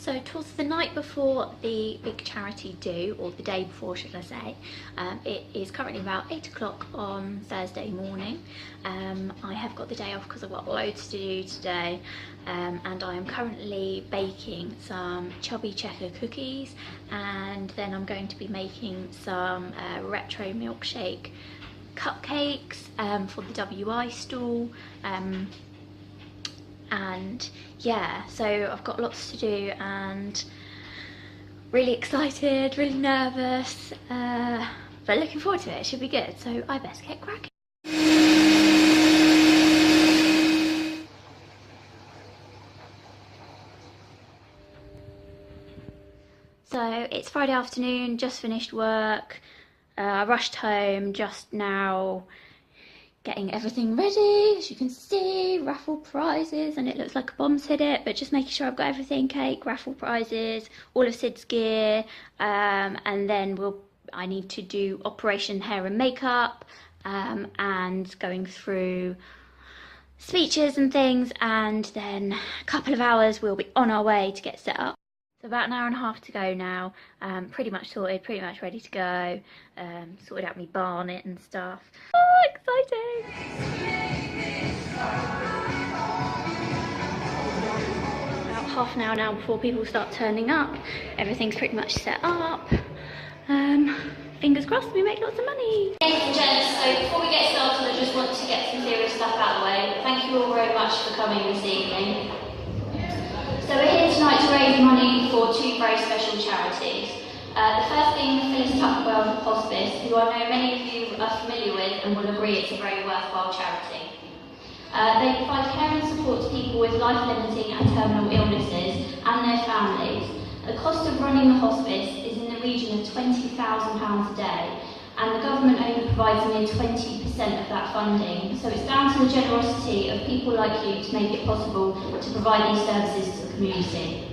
So towards the night before the big charity do, or the day before should I say, it is currently about 8 o'clock on Thursday morning. I have got the day off because I've got loads to do today, and I am currently baking some chubby checker cookies, and then I'm going to be making some retro milkshake cupcakes for the WI stall. And yeah, so I've got lots to do and really excited, really nervous, but looking forward to it. It should be good, so I best get cracking. So it's Friday afternoon, just finished work. I rushed home just now, getting everything ready. As you can see, raffle prizes, and it looks like a bomb's hit it, but just making sure I've got everything: cake, raffle prizes, all of Sid's gear, and then I need to do Operation Hair and Makeup, and going through speeches and things, and then a couple of hours we'll be on our way to get set up. So about an hour and a half to go now. Pretty much sorted, pretty much ready to go. Sorted out my barnet and stuff. Oh, exciting! About half an hour now before people start turning up. Everything's pretty much set up. Fingers crossed we make lots of money. Ladies and gents, so before we get started, I just want to get some serious stuff out of the way. Thank you all very much for coming this evening. So we're here tonight to raise money for two very special charities. The first being the Phyllis Tuckwell Hospice, who I know many of you are familiar with and will agree it's a very worthwhile charity. They provide care and support to people with life-limiting and terminal illnesses and their families. The cost of running the hospice is in the region of £20,000 a day, and the government only provides near 20% of that funding, so it's down to the generosity of people like you to make it possible to provide these services to the community.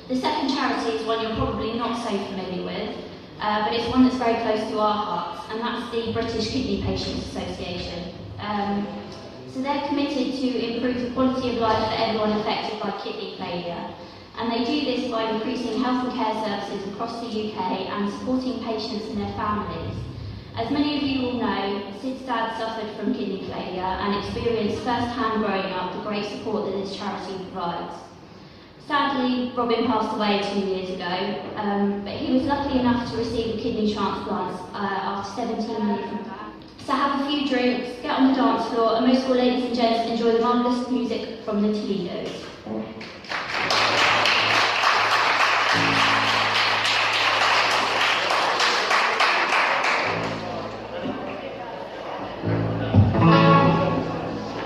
The second charity is one you're probably not so familiar with, but it's one that's very close to our hearts, and that's the British Kidney Patients Association. So they're committed to improve the quality of life for everyone affected by kidney failure. And they do this by increasing health and care services across the UK and supporting patients and their families. As many of you will know, Sid's dad suffered from kidney failure and experienced first-hand growing up the great support that this charity provides. Sadly, Robin passed away 2 years ago, but he was lucky enough to receive a kidney transplant after 17 years of that. So have a few drinks, get on the dance floor, and most of all, ladies and gents, enjoy the marvellous music from the Toledos.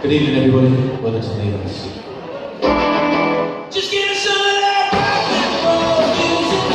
Good evening, everybody. Welcome to Toledos. Just give us some of that rock and roll music.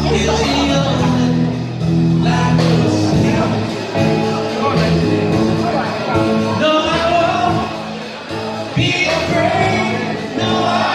Hey, oh, yeah. No, I won't be afraid. No, I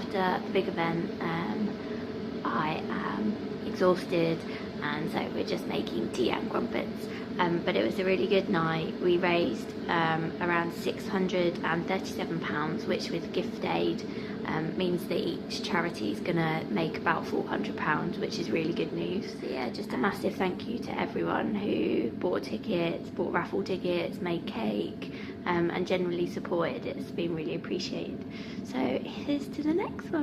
after the big event. I am exhausted, and so we're just making tea and crumpets. But it was a really good night. We raised around £637, which with gift aid means that each charity is gonna make about £400, which is really good news. So yeah, just a massive thank you to everyone who bought tickets, bought raffle tickets, made cake, and generally supported. It's been really appreciated. So here's to the next one.